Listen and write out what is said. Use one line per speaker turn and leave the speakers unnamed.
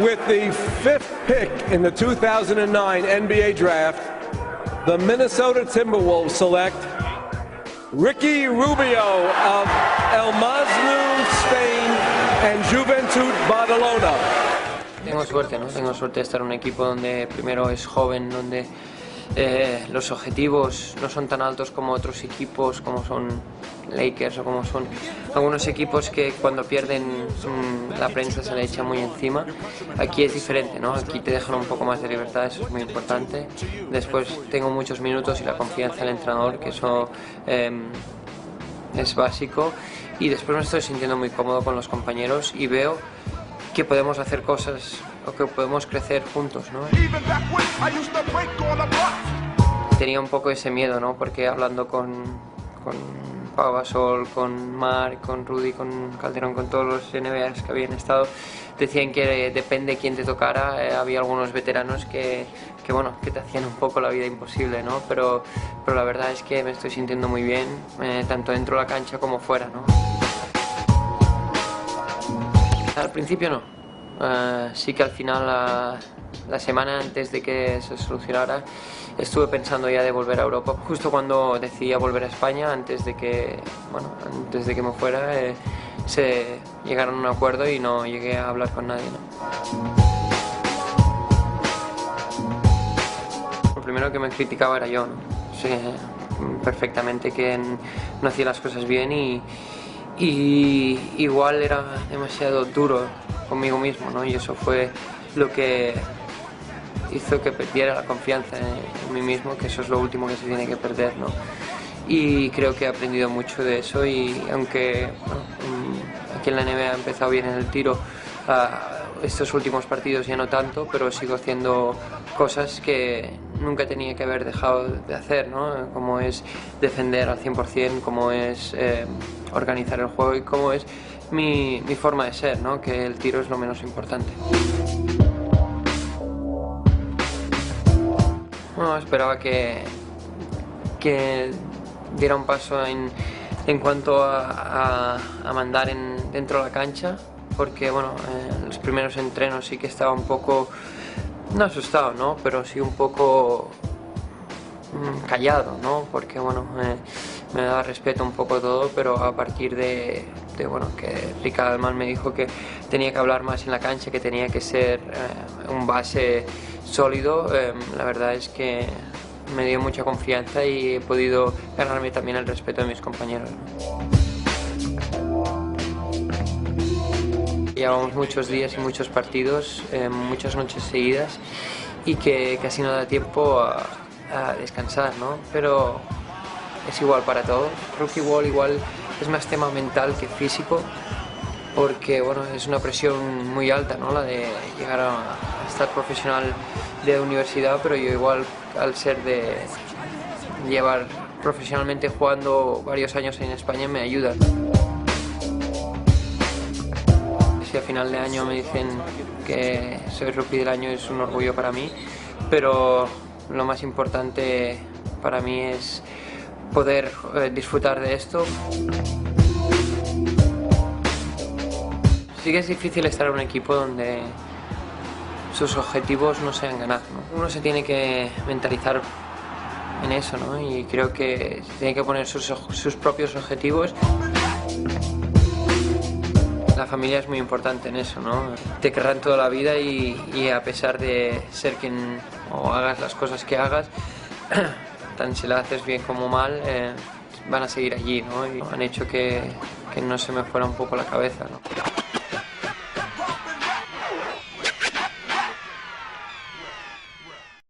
with the 5th pick in the 2009 NBA Draft, the Minnesota Timberwolves select Ricky Rubio of El Masnou, Spain, and Juventud Badalona.
Tengo suerte, ¿no? Tengo suerte de estar en un equipo donde primero es joven, donde los objetivos no son tan altos como otros equipos, como son Lakers o como son algunos equipos que cuando pierden la prensa se le echa muy encima. Aquí es diferente, ¿no? Aquí te dejan un poco más de libertad, eso es muy importante. Después tengo muchos minutos y la confianza del entrenador, que eso es básico. Y después me estoy sintiendo muy cómodo con los compañeros y veo que podemos hacer cosas o que podemos crecer juntos, ¿no? Tenía un poco ese miedo, ¿no? Porque hablando con Pau Gasol, con Marc, con Rudy, con Calderón, con todos los NBAs que habían estado, decían que depende de quién te tocara. Había algunos veteranos que te hacían un poco la vida imposible, ¿no? Pero la verdad es que me estoy sintiendo muy bien, tanto dentro de la cancha como fuera, ¿no? Al principio no. Sí que al final, la semana antes de que se solucionara, estuve pensando ya de volver a Europa. Justo cuando decidí volver a España, antes de que me fuera, se llegaron a un acuerdo y no llegué a hablar con nadie, ¿no? Lo primero que me criticaba era yo, ¿no? Sé perfectamente que no hacía las cosas bien y igual era demasiado duro conmigo mismo, ¿no? Y eso fue lo que hizo que perdiera la confianza en mí mismo, que eso es lo último que se tiene que perder, ¿no? Y creo que he aprendido mucho de eso y aunque aquí en la NBA he empezado bien en el tiro, estos últimos partidos ya no tanto, pero sigo haciendo cosas que nunca tenía que haber dejado de hacer, ¿no? Como es defender al 100%, como es organizar el juego y como es mi forma de ser, ¿no? Que el tiro es lo menos importante. Bueno, esperaba que diera un paso en cuanto a mandar dentro de la cancha, porque bueno, en los primeros entrenos sí que estaba un poco, no asustado, ¿no? Pero sí un poco callado, ¿no? Porque bueno, me daba respeto un poco todo, pero a partir de bueno, que Rick Adelman me dijo que tenía que hablar más en la cancha, que tenía que ser un base sólido, la verdad es que me dio mucha confianza y he podido ganarme también el respeto de mis compañeros, ¿no? Llevamos muchos días y muchos partidos, muchas noches seguidas y que casi no da tiempo a descansar, ¿no? Pero es igual para todos. Rookie Wall igual es más tema mental que físico, porque bueno, es una presión muy alta, ¿no? La de llegar a estar profesional de universidad, pero yo igual al ser de llevar profesionalmente jugando varios años en España me ayuda. Si a final de año me dicen que soy rookie del año es un orgullo para mí, pero lo más importante para mí es poder disfrutar de esto. Sí que es difícil estar en un equipo donde sus objetivos no sean ganar, ¿no? Uno se tiene que mentalizar en eso, ¿no? Y creo que se tiene que poner sus propios objetivos. La familia es muy importante en eso, ¿no? Te querrán toda la vida y a pesar de ser quien o hagas las cosas que hagas, tan si la haces bien como mal, van a seguir allí, ¿no? Y han hecho que no se me fuera un poco la cabeza, ¿no?